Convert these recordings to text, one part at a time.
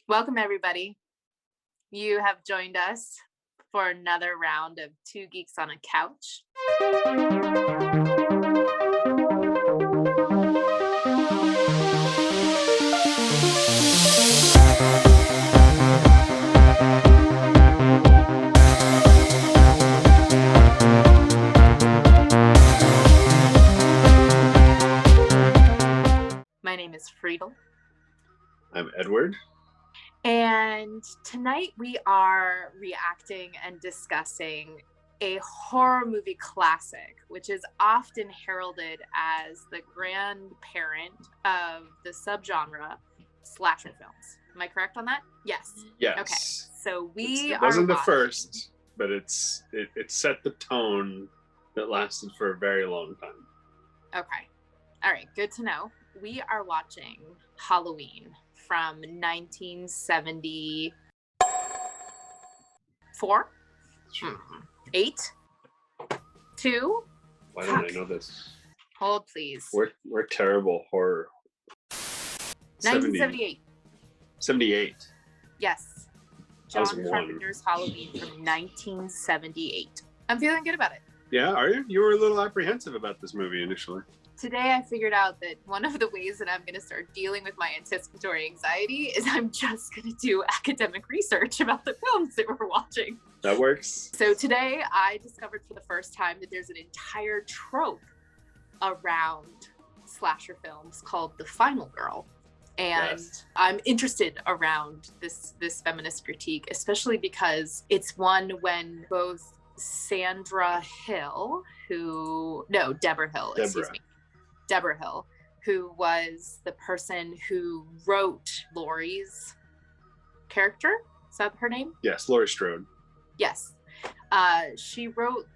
Welcome, everybody. You have joined us for another round of Two Geeks on a Couch. My name is Friedel. I'm Edward. And tonight we are reacting and discussing a horror movie classic, which is often heralded as the grandparent of the subgenre slasher films. Am I correct on that? Yes. Yes. Okay. So it wasn't the first, but it set the tone that lasted for a very long time. Okay. All right. Good to know. We are watching Halloween from 1974? 8? 2? Why don't I know this? Hold, please. We're terrible horror. 1978. 78. Yes. John Carpenter's Halloween from 1978. I'm feeling good about it. Yeah, are you? You were a little apprehensive about this movie initially. Today I figured out that one of the ways that I'm going to start dealing with my anticipatory anxiety is I'm just going to do academic research about the films that we're watching. That works. So today I discovered for the first time that there's an entire trope around slasher films called the final girl. And yes. I'm interested around this feminist critique, especially because it's one when both Deborah Hill, Deborah Hill, who was the person who wrote Laurie's character. Is that her name? Yes, Laurie Strode. Yes. She wrote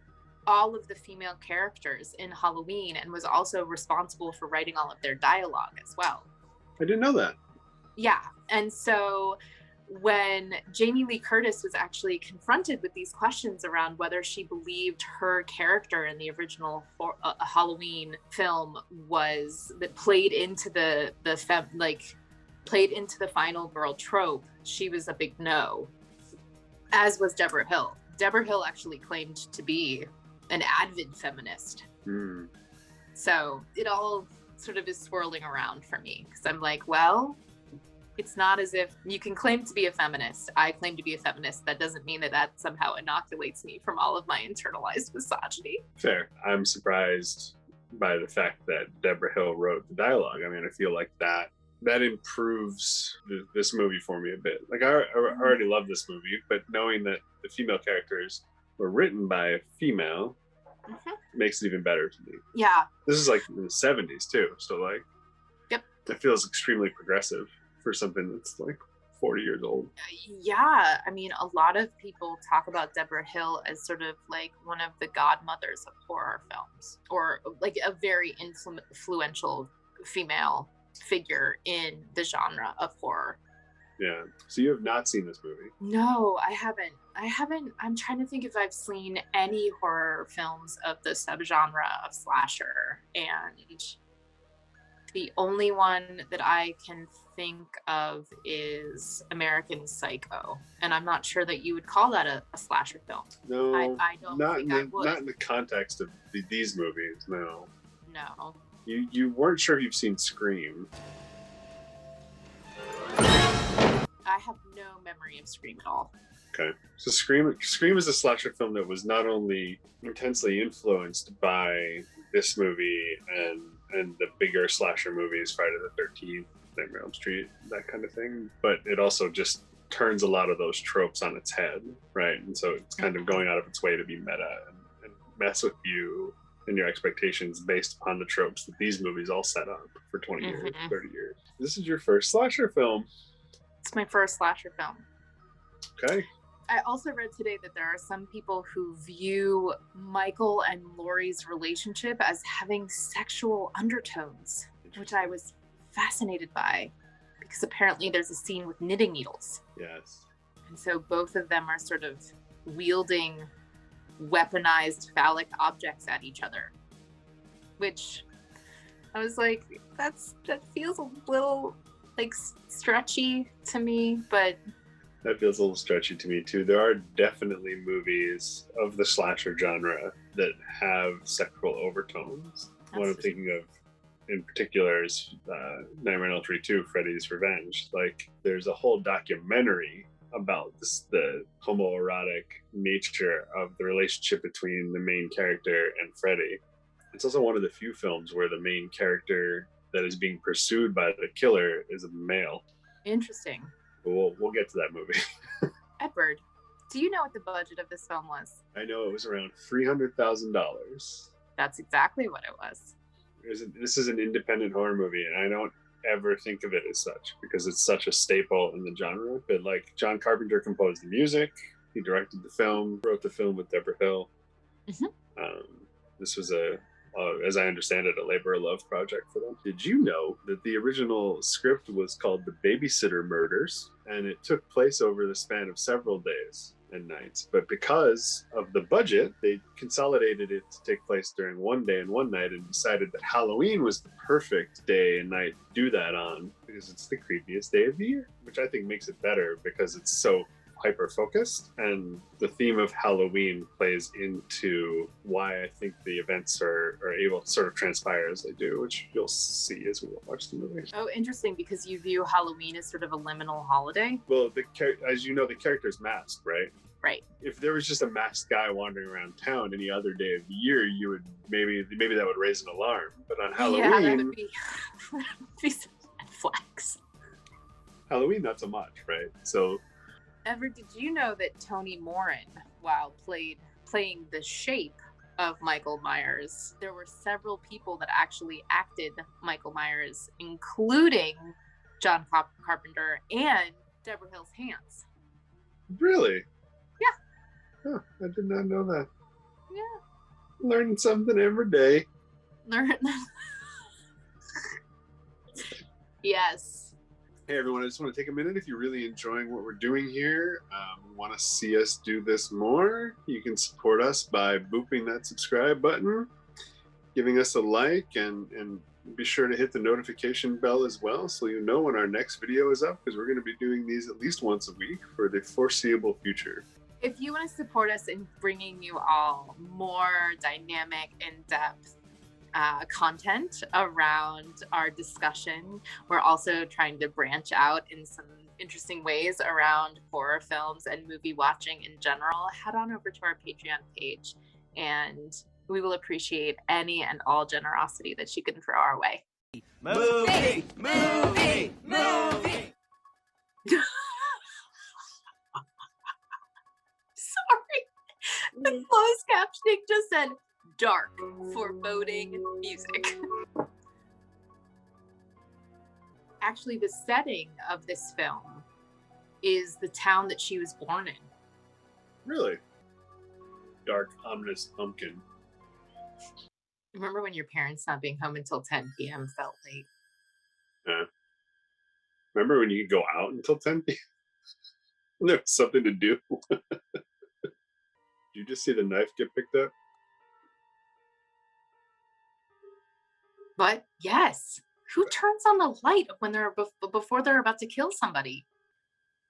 all of the female characters in Halloween and was also responsible for writing all of their dialogue as well. I didn't know that. Yeah. And so when Jamie Lee Curtis was actually confronted with these questions around whether she believed her character in the original Halloween film that played into the final girl trope, she was a big no, as was Deborah Hill. Deborah Hill actually claimed to be an avid feminist. So it all sort of is swirling around for me because I'm like, well, it's not as if you can claim to be a feminist. I claim to be a feminist. That doesn't mean that somehow inoculates me from all of my internalized misogyny. Fair. I'm surprised by the fact that Deborah Hill wrote the dialogue. I mean, I feel like that improves this movie for me a bit. Like I already love this movie, but knowing that the female characters were written by a female makes it even better to me. Yeah. This is like in the 70s too. So like, yep. It feels extremely progressive for something that's like 40 years old. Yeah, I mean, a lot of people talk about Deborah Hill as sort of like one of the godmothers of horror films, or like a very influential female figure in the genre of horror. Yeah. So you have not seen this movie? No, I haven't. I'm trying to think if I've seen any horror films of the subgenre of slasher, and the only one that I can think of is American Psycho, and I'm not sure that you would call that a slasher film. No, I don't think I would. Not in the context of these movies. No. No. You weren't sure if you've seen Scream. I have no memory of Scream at all. Okay, so Scream is a slasher film that was not only intensely influenced by this movie and the bigger slasher movies, Friday the 13th, Nightmare on Elm Street, that kind of thing, but it also just turns a lot of those tropes on its head, right? And so it's kind of going out of its way to be meta and mess with you and your expectations based upon the tropes that these movies all set up for 20 years, 30 years. This is your first slasher film. It's my first slasher film. Okay. I also read today that there are some people who view Michael and Laurie's relationship as having sexual undertones, which I was fascinated by because apparently there's a scene with knitting needles. Yes. And so both of them are sort of wielding weaponized phallic objects at each other, which I was like, that feels a little like stretchy to me, but That feels a little stretchy to me too. There are definitely movies of the slasher genre that have sexual overtones. What I'm thinking of in particular is Nightmare on Elm Street 2, Freddy's Revenge. Like, there's a whole documentary about the homoerotic nature of the relationship between the main character and Freddy. It's also one of the few films where the main character that is being pursued by the killer is a male. Interesting. We'll get to that movie. Edward, do you know what the budget of this film was? I know it was around $300,000. That's exactly what it was. This is an independent horror movie, and I don't ever think of it as such because it's such a staple in the genre. But like, John Carpenter composed the music, he directed the film, wrote the film with Deborah Hill. This was as I understand it, a labor of love project for them. Did you know that the original script was called The Babysitter Murders, and it took place over the span of several days and nights? But because of the budget, they consolidated it to take place during one day and one night, and decided that Halloween was the perfect day and night to do that on because it's the creepiest day of the year, which I think makes it better because it's so hyper focused, and the theme of Halloween plays into why I think the events are able to sort of transpire as they do, which you'll see as we watch the movie. Oh, interesting, because you view Halloween as sort of a liminal holiday. Well, as you know, the character's masked, right? Right. If there was just a masked guy wandering around town any other day of the year, you would maybe that would raise an alarm. But on Halloween, yeah, that would be some red flags. Halloween, not so much, right? So. Edward, did you know that Tony Moran, while playing the shape of Michael Myers, there were several people that actually acted Michael Myers, including John Carpenter and Deborah Hill's hands? Really? Yeah. Huh, I did not know that. Yeah. Learning something every day. Yes. Hey everyone, I just want to take a minute. If you're really enjoying what we're doing here, want to see us do this more, you can support us by booping that subscribe button, giving us a like, and be sure to hit the notification bell as well so you know when our next video is up, because we're going to be doing these at least once a week for the foreseeable future. If you want to support us in bringing you all more dynamic, in-depth content around our discussion, we're also trying to branch out in some interesting ways around horror films and movie watching in general. Head on over to our Patreon page, and we will appreciate any and all generosity that you can throw our way. Movie! Sorry, the closed captioning just said dark foreboding music. Actually, the setting of this film is the town that she was born in. Really? Dark, ominous pumpkin. Remember when your parents not being home until 10 p.m. felt late? Yeah. Remember when you could go out until 10 p.m.? There was something to do. Did you just see the knife get picked up? But yes, who turns on the light when they're before they're about to kill somebody?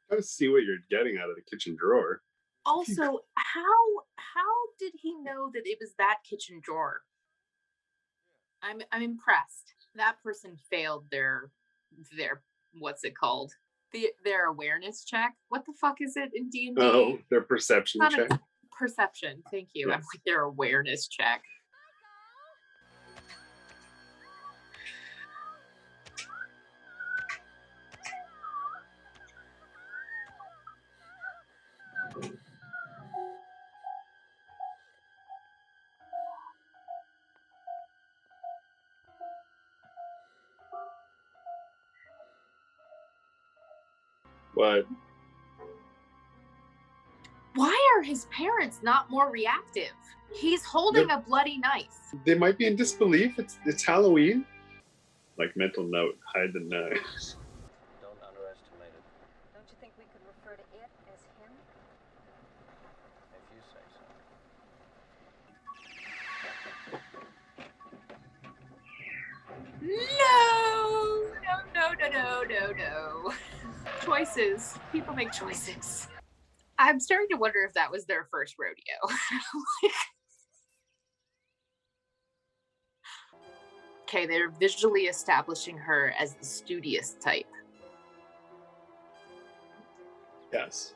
Gotta see what you're getting out of the kitchen drawer. Also, how did he know that it was that kitchen drawer? I'm impressed. That person failed their what's it called? Their awareness check. What the fuck is it in D&D? Oh, their perception check. Perception. Thank you. Yeah. I'm like their awareness check. What? Why are his parents not more reactive? He's holding a bloody knife. They might be in disbelief. It's Halloween. Like, mental note, hide the knife. Don't underestimate it, Don't you think we could refer to it as him? if you say so. No. No. Choices. People make choices. I'm starting to wonder if that was their first rodeo. Okay, they're visually establishing her as the studious type. Yes.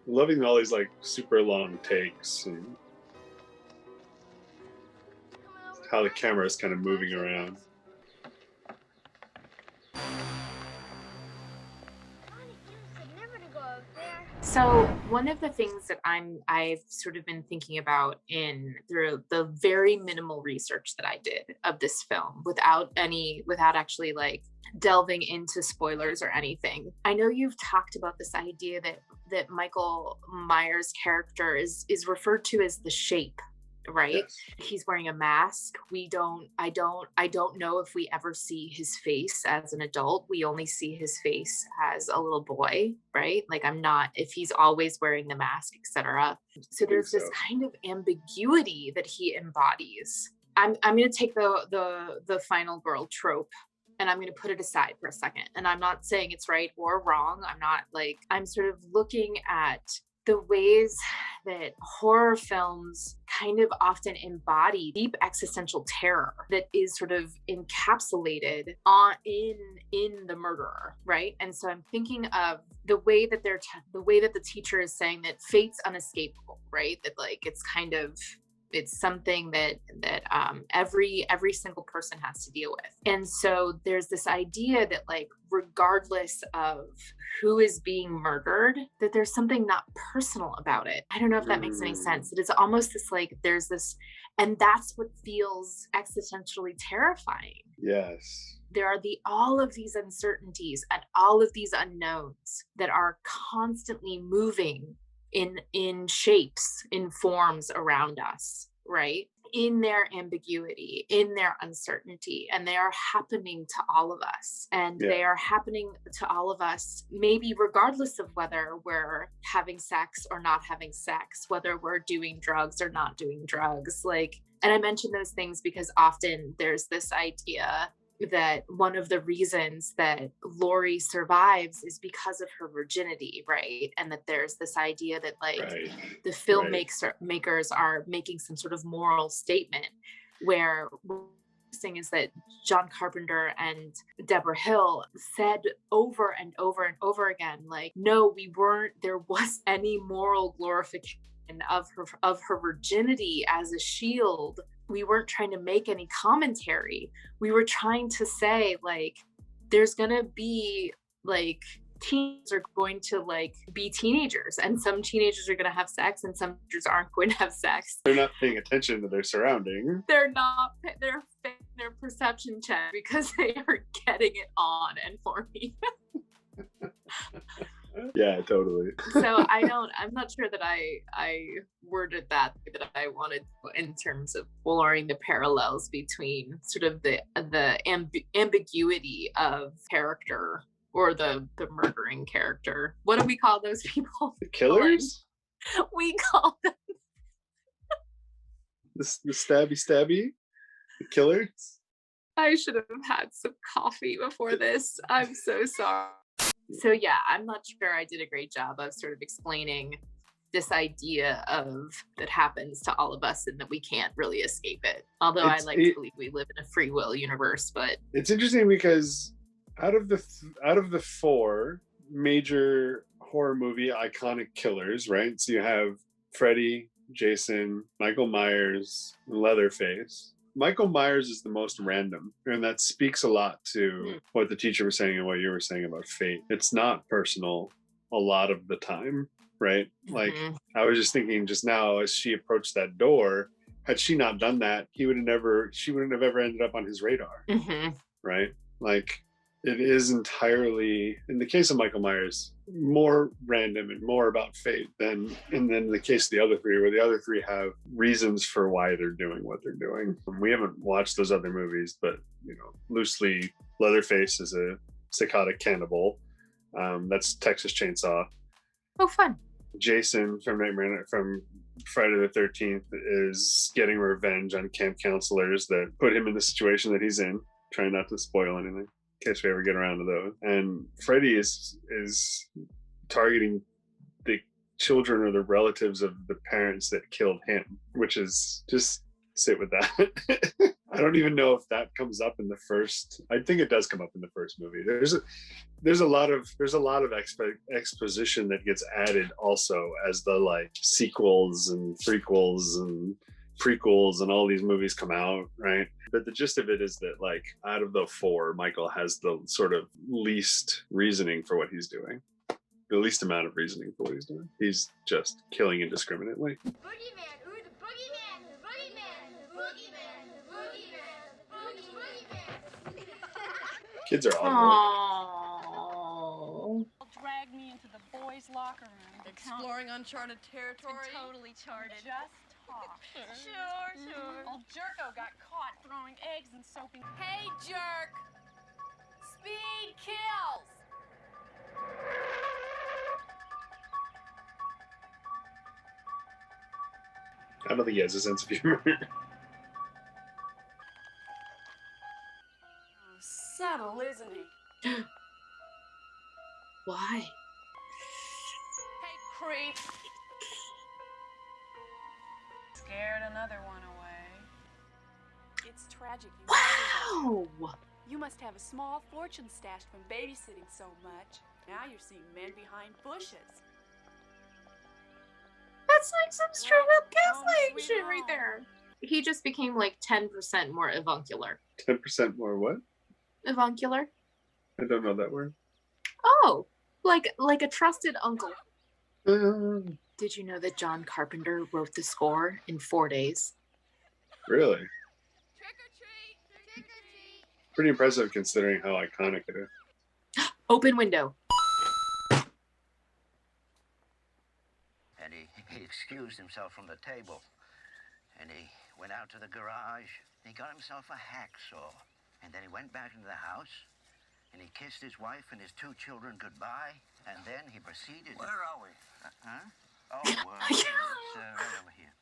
Loving all these like super long takes and how the camera is kind of moving around. So one of the things that I've sort of been thinking about through the very minimal research that I did of this film without actually like delving into spoilers or anything. I know you've talked about this idea that Michael Myers' character is referred to as the shape, right? Yes. He's wearing a mask. I don't know if we ever see his face as an adult. We only see his face as a little boy, right? Like if he's always wearing the mask, etc. So there's this kind of ambiguity that he embodies. I'm going to take the final girl trope and I'm going to put it aside for a second. And I'm not saying it's right or wrong. I'm sort of looking at the ways that horror films kind of often embody deep existential terror that is sort of encapsulated in the murderer, right? And so I'm thinking of the way that the teacher is saying that fate's unescapable, right? That like it's something that every single person has to deal with. And so there's this idea that like regardless of who is being murdered, that there's something not personal about it. I don't know if that makes any sense. It is almost this like there's this, and that's what feels existentially terrifying. Yes. There are all of these uncertainties and all of these unknowns that are constantly moving in shapes, in forms around us, right? In their ambiguity, in their uncertainty, and they are happening to all of us. And they are happening to all of us, maybe regardless of whether we're having sex or not having sex, whether we're doing drugs or not doing drugs. And I mention those things because often there's this idea that one of the reasons that Laurie survives is because of her virginity, right? And that there's this idea that the filmmakers are making some sort of moral statement where the thing is that John Carpenter and Deborah Hill said over and over and over again, like, no, there was any moral glorification of her virginity as a shield. We weren't trying to make any commentary. We were trying to say, like, there's gonna be like teens are going to like be teenagers, and some teenagers are going to have sex and some teenagers aren't going to have sex. They're not paying attention to their surrounding. They're failing their perception check because they are getting it on and horny. Yeah, totally. So I'm not sure that I worded that I wanted in terms of exploring the parallels between sort of the ambiguity of character or the murdering character. What do we call those people? The killers? We call them the stabby? The killers? I should have had some coffee before this. I'm so sorry. So yeah, I'm not sure I did a great job of sort of explaining this idea of that happens to all of us and that we can't really escape it. Although I like to believe we live in a free will universe, but it's interesting because out of the four major horror movie iconic killers, right? So you have Freddy, Jason, Michael Myers, Leatherface. Michael Myers is the most random, and that speaks a lot to what the teacher was saying and what you were saying about fate. It's not personal a lot of the time, right? Like, I was just thinking just now as she approached that door, had she not done that, she wouldn't have ever ended up on his radar, right? Like, it is entirely, in the case of Michael Myers, more random and more about fate than in the case of the other three, where the other three have reasons for why they're doing what they're doing. We haven't watched those other movies, but loosely, Leatherface is a psychotic cannibal. That's Texas Chainsaw. Oh, fun. Jason from Friday the 13th is getting revenge on camp counselors that put him in the situation that he's in. Trying not to spoil anything. in case we ever get around to those. And Freddy is targeting the children or the relatives of the parents that killed him, which is just sit with that. I don't even know if that comes up in the first. I think it does come up in the first movie. There's a lot of exposition that gets added also as the like sequels and prequels and prequels and all these movies come out, right? But the gist of it is that like out of the four, Michael has the sort of least reasoning for what he's doing. The least amount of reasoning for what he's doing. He's just killing indiscriminately. Boogeyman, who's the boogeyman? The boogeyman, the boogeyman, the boogeyman, the boogeyman. Kids are awful. Drag me into the boys' locker room. Exploring uncharted territory. Totally charted. Just talk. Sure. Old Jerko got caught throwing eggs and soaking. Hey, jerk! Speed kills! I don't think he has a sense of humor. Subtle, isn't he? Why? Hey, creep. Scared another one away. It's tragic. Wow! You must have a small fortune stashed from babysitting so much. Now you're seeing men behind bushes. That's like some straight up gaslighting sweet shit right home. there. He just became like 10% more avuncular. 10% more what? Avuncular? I don't know that word. Oh, like a trusted uncle. Um, Did you know that John Carpenter wrote the score in 4 days? really? Trick or treat! Trick or treat! Pretty impressive considering how iconic it is. Open window. And he excused himself from the table. And he went out to the garage. He got himself a hacksaw. And then he went back into the house. And he kissed his wife and his 2 children goodbye. And then he proceeded... Where are we? Huh? Oh, it's right over here.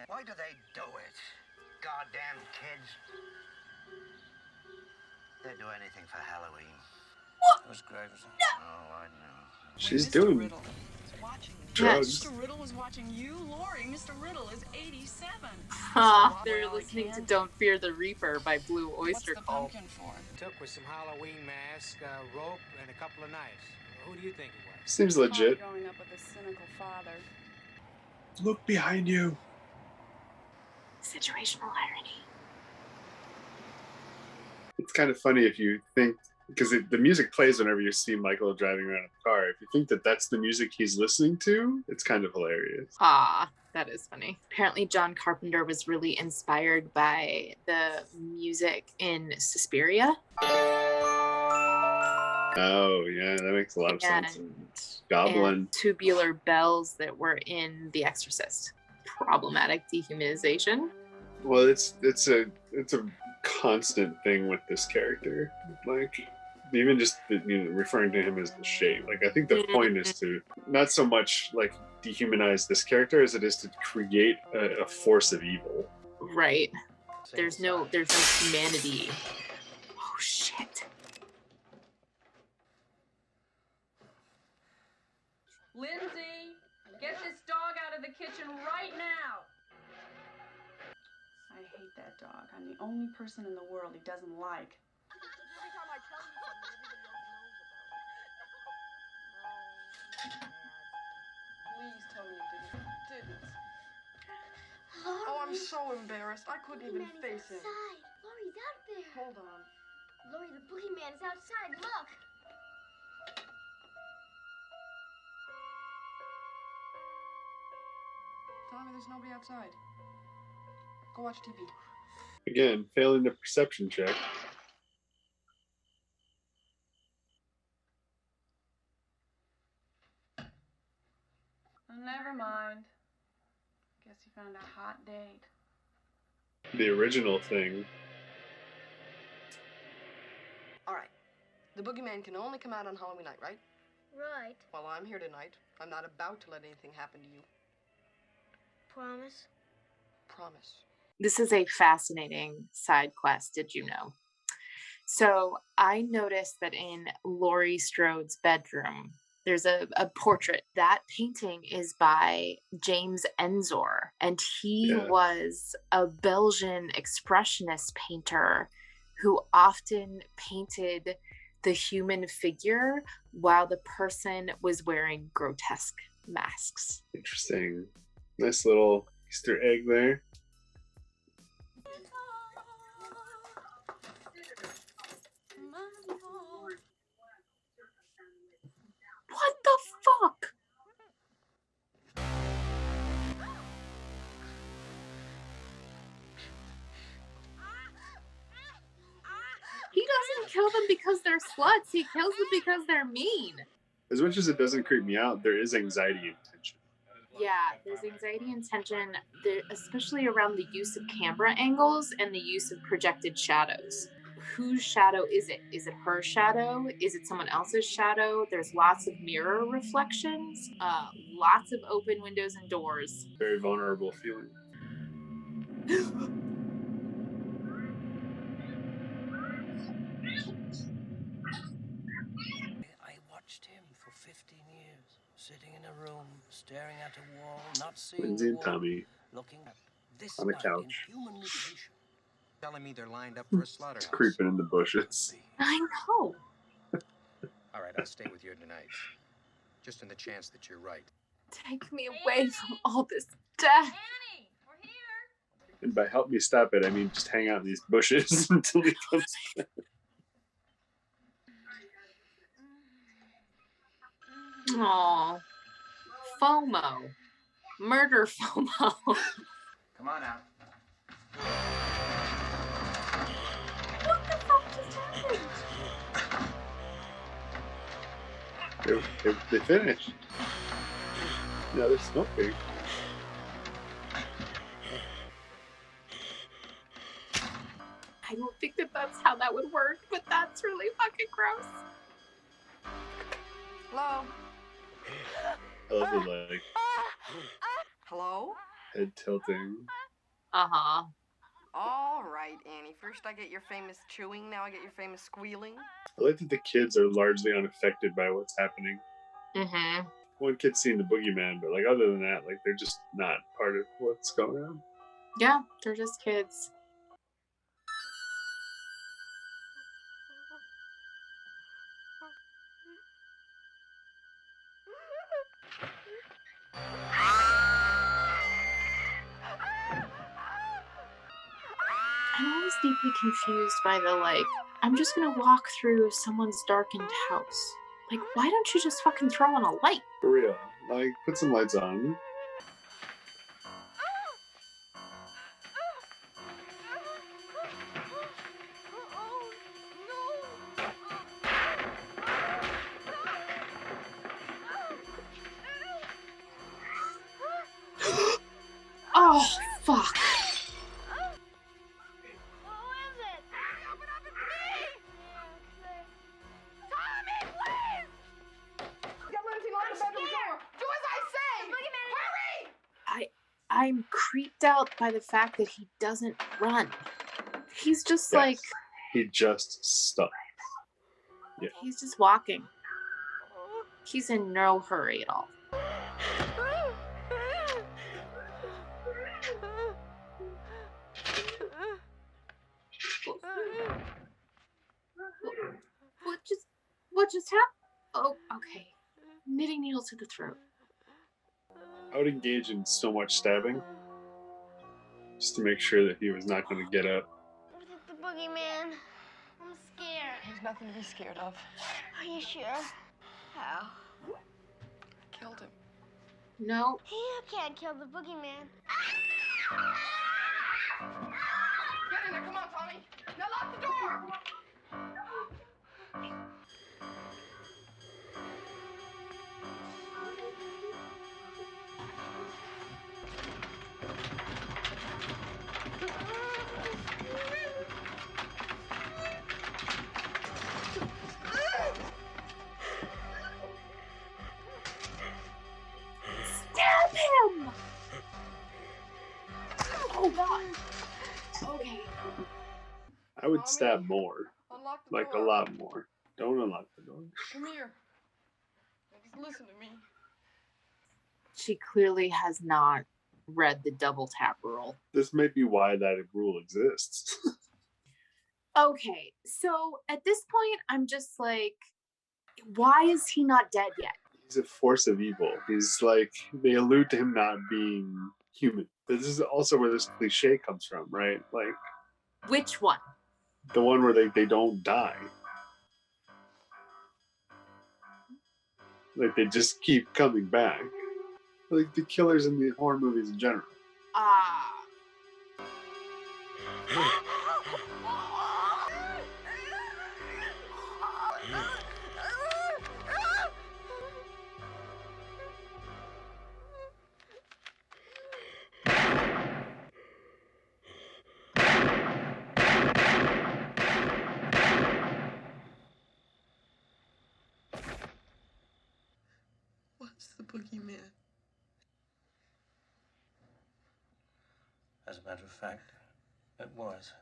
Why do they do it? Goddamn kids. They'd do anything for Halloween. Whose grave is it? Oh, I know. She's doing drugs. Mr. Riddle was watching you, Laurie. Mr. Riddle is 87. Ah, they're listening to Don't Fear the Reaper by Blue Oyster What's the Cult. pumpkin for? Took with some Halloween mask, rope, and a couple of knives. Who do you think it was? Seems legit. Growing up with a cynical father. Look behind you. Situational irony. It's kind of funny if you think, because the music plays whenever you see Michael driving around in the car. If you think that that's the music he's listening to, it's kind of hilarious. Ah, that is funny. Apparently, John Carpenter was really inspired by the music in Suspiria. Oh, yeah, that makes a lot of sense. Goblin. And tubular bells that were in The Exorcist. Problematic dehumanization. Well, it's a constant thing with this character. Like, even just referring to him as the Shade. Like, I think the point is to not so much like dehumanize this character as it is to create a force of evil. Right. There's no humanity. Oh shit. Lindsay, get this dog out of the kitchen right now. I hate that dog. I'm the only person in the world he doesn't like. Every time I tell you something, everybody else knows about it. Please tell me you didn't. Oh, I'm so embarrassed. I couldn't even face him. Outside. Laurie's out there. Hold on. Laurie, the boogeyman is outside. Look. Tommy, there's nobody outside. Go watch TV. Again, failing the perception check. Never mind. Guess you found a hot date. The original thing. All right. The boogeyman can only come out on Halloween night, right? Right. Well, I'm here tonight. I'm not about to let anything happen to you. Promise? Promise. This is a fascinating side quest, did you know? So I noticed that in Laurie Strode's bedroom, there's a portrait. That painting is by James Ensor, and he was a Belgian expressionist painter who often painted the human figure while the person was wearing grotesque masks. Interesting. Nice little Easter egg there. What the fuck? He doesn't kill them because they're sluts. He kills them because they're mean. As much as it doesn't creep me out, there is anxiety and tension. Yeah, there's anxiety and tension, especially around the use of camera angles and the use of projected shadows. Whose shadow is it? Is it her shadow? Is it someone else's shadow? There's lots of mirror reflections, lots of open windows and doors. Very vulnerable feeling. I watched him for 15 years, sitting in a room, staring at a wall, not seeing Lindsay the and wall, Tommy looking at this on the night couch. in human mutation. Telling me they're lined up for a slaughterhouse. Creeping in the bushes. I know. All right, I'll stay with you tonight. Just in the chance that you're right. Take me away from all this death. Annie, we're here. And by help me stop it, I mean just hang out in these bushes until he comes back. Aww. FOMO. Murder FOMO. Come on out. What the fuck just happened? They finished. Now they're smoking. I don't think that that's how that would work, but that's really fucking gross. Hello? I love the like Hello? head tilting. Uh-huh. All right, Annie. First I get your famous chewing, now I get your famous squealing. I like that the kids are largely unaffected by what's happening. Mm-hmm. One kid's seeing the boogeyman, but like other than that, like they're just not part of what's going on. Yeah, they're just kids. I'm always deeply confused by the I'm just gonna walk through someone's darkened house. Like, why don't you just fucking throw on a light? For real. Like, put some lights on. Oh, fuck. I'm creeped out by the fact that he doesn't run. He's just Yes. He just stopped. Yeah. He's just walking. He's in no hurry at all. What just happened? Oh, okay. Knitting needle to the throat. I would engage in so much stabbing just to make sure that he was not going to get up. It's the boogeyman. I'm scared. There's nothing to be scared of. Are you sure? How? I killed him. No. You can't kill the boogeyman. Get in there, come on, Tommy. Now lock the door. Stab him! Oh, God. Okay. I would stab more. Unlock the like a door. lot more. Don't unlock the door. Come here. Just listen to me. She clearly has not read the double tap rule. This may be why that rule exists. Okay, so at this point, I'm just like, why is he not dead yet? He's a force of evil. He's like, they allude to him not being human. This is also where this cliche comes from, right? Like, Which one? the one where they don't die. Like, they just keep coming back. Like the killers in the horror movies in general. Ah. What's the boogeyman? As a matter of fact, it was.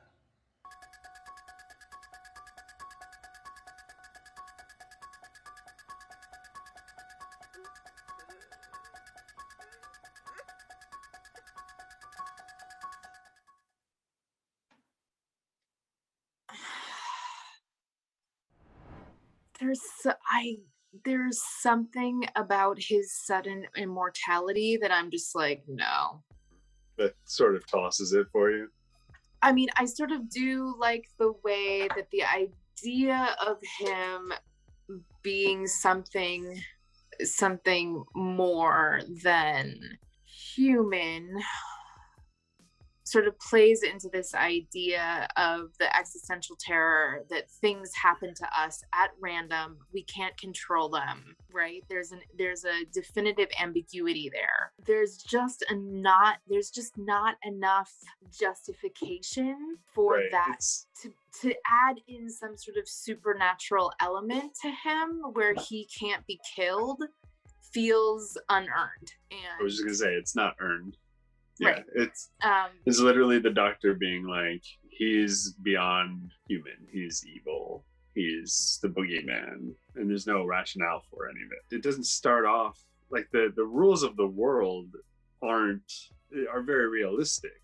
There's something about his sudden immortality that I'm just like, no. That sort of tosses it for you. I mean, I sort of do like the way that the idea of him being something more than human sort of plays into this idea of the existential terror that things happen to us at random. We can't control them, right? There's a definitive ambiguity there. There's just not enough justification for that to add in some sort of supernatural element to him where he can't be killed feels unearned. And I was just gonna say, it's not earned. Yeah, right. It's literally the doctor being like, he's beyond human, he's evil, he's the boogeyman, and there's no rationale for any of it. It doesn't start off like the rules of the world are very realistic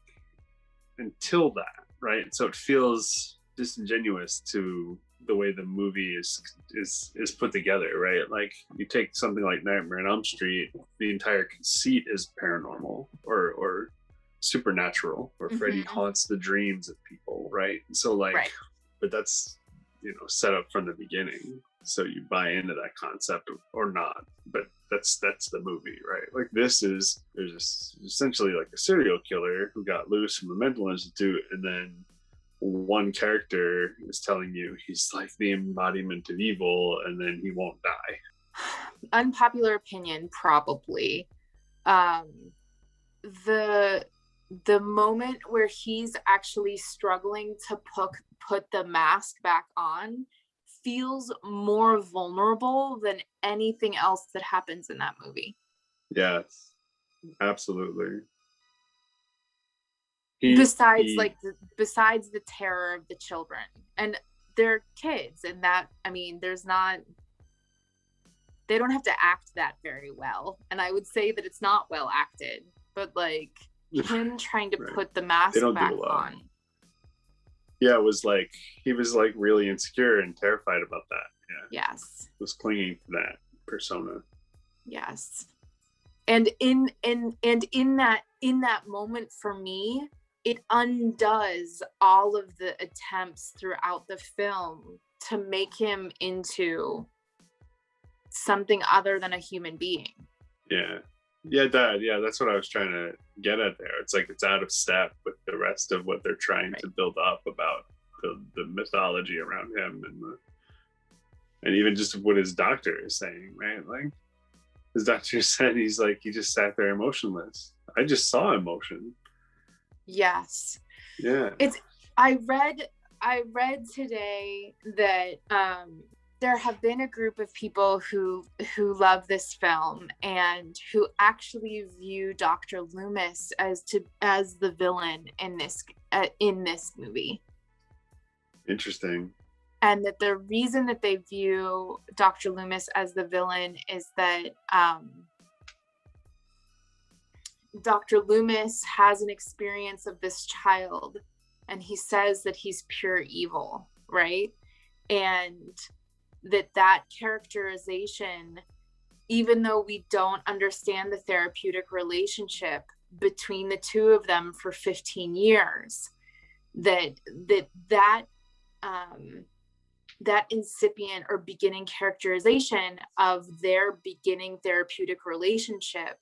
until that, right? So it feels disingenuous to the way the movie is put together, right? Like, you take something like Nightmare on Elm Street, the entire conceit is paranormal or supernatural, where Freddy haunts the dreams of people, right? So like, but that's, set up from the beginning, so you buy into that concept or not. But that's the movie, right? Like, there's essentially like a serial killer who got loose from a mental institute, and then one character is telling you he's like the embodiment of evil, and then he won't die. Unpopular opinion, probably. The moment where he's actually struggling to put the mask back on feels more vulnerable than anything else that happens in that movie. Yes, absolutely. Besides the terror of the children, and they're kids, and that, I mean, they don't have to act that very well, and I would say that it's not well acted, but like him trying to put the mask back on. Yeah, it was like he was like really insecure and terrified about that. Yeah. Yes. Was clinging to that persona. Yes. And in that moment, for me, it undoes all of the attempts throughout the film to make him into something other than a human being. That's what I was trying to get at there. It's like it's out of step with the rest of what they're trying to build up about the mythology around him, and even just what his doctor is saying, right? Like, his doctor said he just sat there emotionless. I just saw emotion. Yes. Yeah. I read today that there have been a group of people who love this film and who actually view Dr. Loomis as the villain in this movie. Interesting. And that the reason that they view Dr. Loomis as the villain is that Dr. Loomis has an experience of this child, and he says that he's pure evil, right? And that characterization, even though we don't understand the therapeutic relationship between the two of them for 15 years, that incipient or beginning characterization of their beginning therapeutic relationship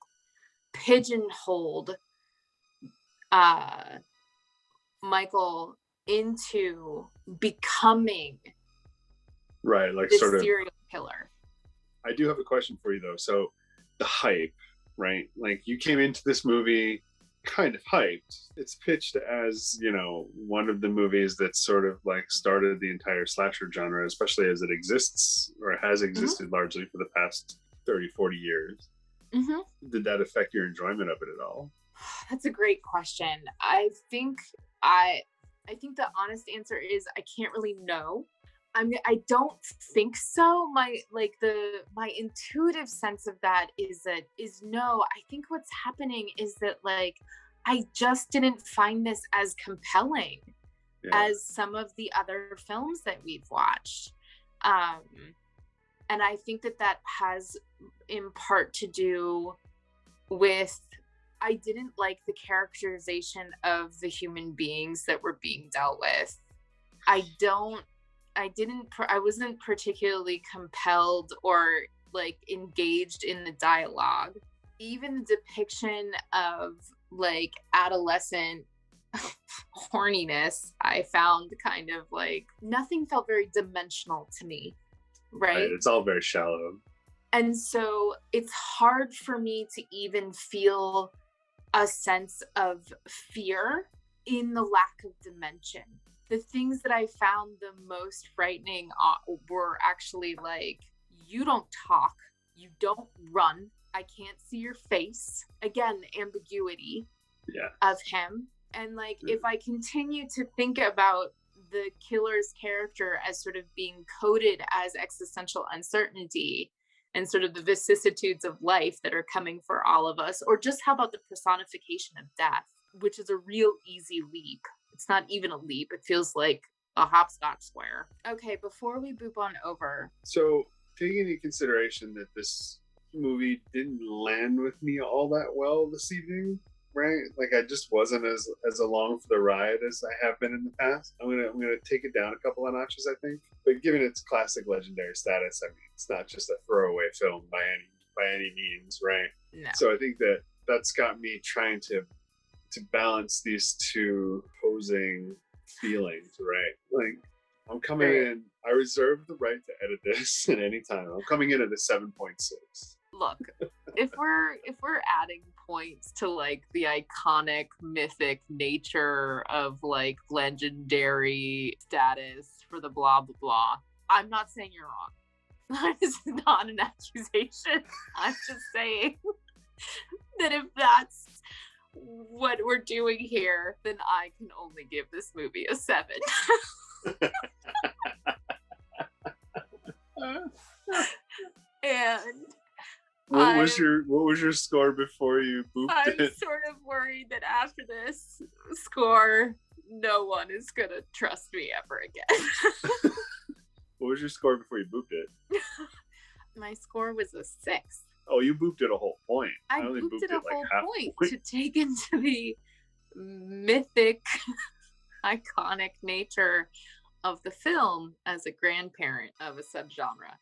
pigeonholed Michael into becoming right, like this sort of serial killer. I do have a question for you though. So the hype, right? Like you came into this movie kind of hyped. It's pitched as, you know, one of the movies that sort of like started the entire slasher genre, especially as it exists or has existed largely for the past 30, 40 years. Did that affect your enjoyment of it at all? That's a great question. I think the honest answer is I can't really know. I don't think so. My intuitive sense of that is no. I think what's happening is that like I just didn't find this as compelling as some of the other films that we've watched. And I think that has in part to do with I didn't like the characterization of the human beings that were being dealt with. I wasn't particularly compelled or like engaged in the dialogue. Even the depiction of like adolescent horniness, I found kind of like nothing felt very dimensional to me, right? It's all very shallow. And so it's hard for me to even feel a sense of fear in the lack of dimension. The things that I found the most frightening were actually like, you don't talk, you don't run, I can't see your face. Again, ambiguity of him. And like, if I continue to think about the killer's character as sort of being coded as existential uncertainty and sort of the vicissitudes of life that are coming for all of us, or just how about the personification of death, which is a real easy leap. It's not even a leap. It feels like a hopscotch square. Okay, before we boop on over. So taking into consideration that this movie didn't land with me all that well this evening, right? Like I just wasn't as along for the ride as I have been in the past. I'm gonna take it down a couple of notches, I think. But given its classic legendary status, I mean, it's not just a throwaway film by any means, right? No. So I think that's got me trying to balance these two opposing feelings, right? Like I'm coming in, I reserve the right to edit this at any time. I'm coming in at a 7.6. Look, if we're adding points to like the iconic mythic nature of like legendary status for the blah blah blah, I'm not saying you're wrong. That is not an accusation. I'm just saying that if that's what we're doing here, then I can only give this movie a 7. And what was your score before you booped I'm it? sort of worried that after this score, no one is gonna trust me ever again. What was your score before you booped it? My score was a 6. Oh, you booped it a whole point. I only booped it a whole half point to take into the mythic, iconic nature of the film as a grandparent of a subgenre.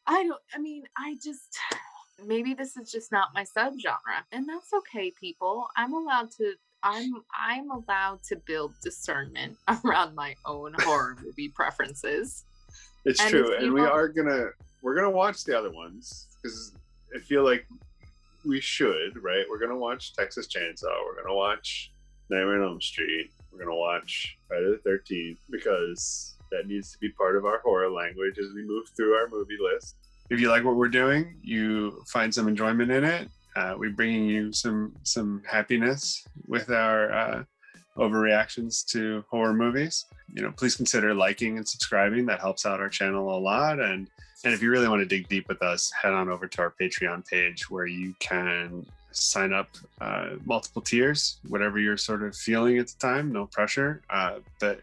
Maybe this is just not my subgenre, and that's okay, people. I'm allowed to build discernment around my own horror movie preferences. It's true, and we're gonna watch the other ones because I feel like we should, right? We're gonna watch Texas Chainsaw. We're gonna watch Nightmare on Elm Street. We're gonna watch Friday the 13th because that needs to be part of our horror language as we move through our movie list. If you like what we're doing, you find some enjoyment in it. We're bringing you some happiness with our overreactions to horror movies. Please consider liking and subscribing. That helps out our channel a lot. And if you really want to dig deep with us, head on over to our Patreon page where you can sign up multiple tiers, whatever you're sort of feeling at the time, no pressure. But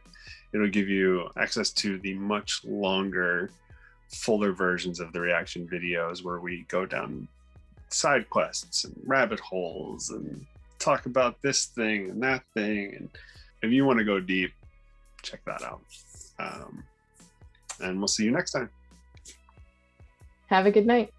it'll give you access to the much longer, fuller versions of the reaction videos where we go down side quests and rabbit holes and talk about this thing and that thing. And if you want to go deep, check that out. And we'll see you next time. Have a good night.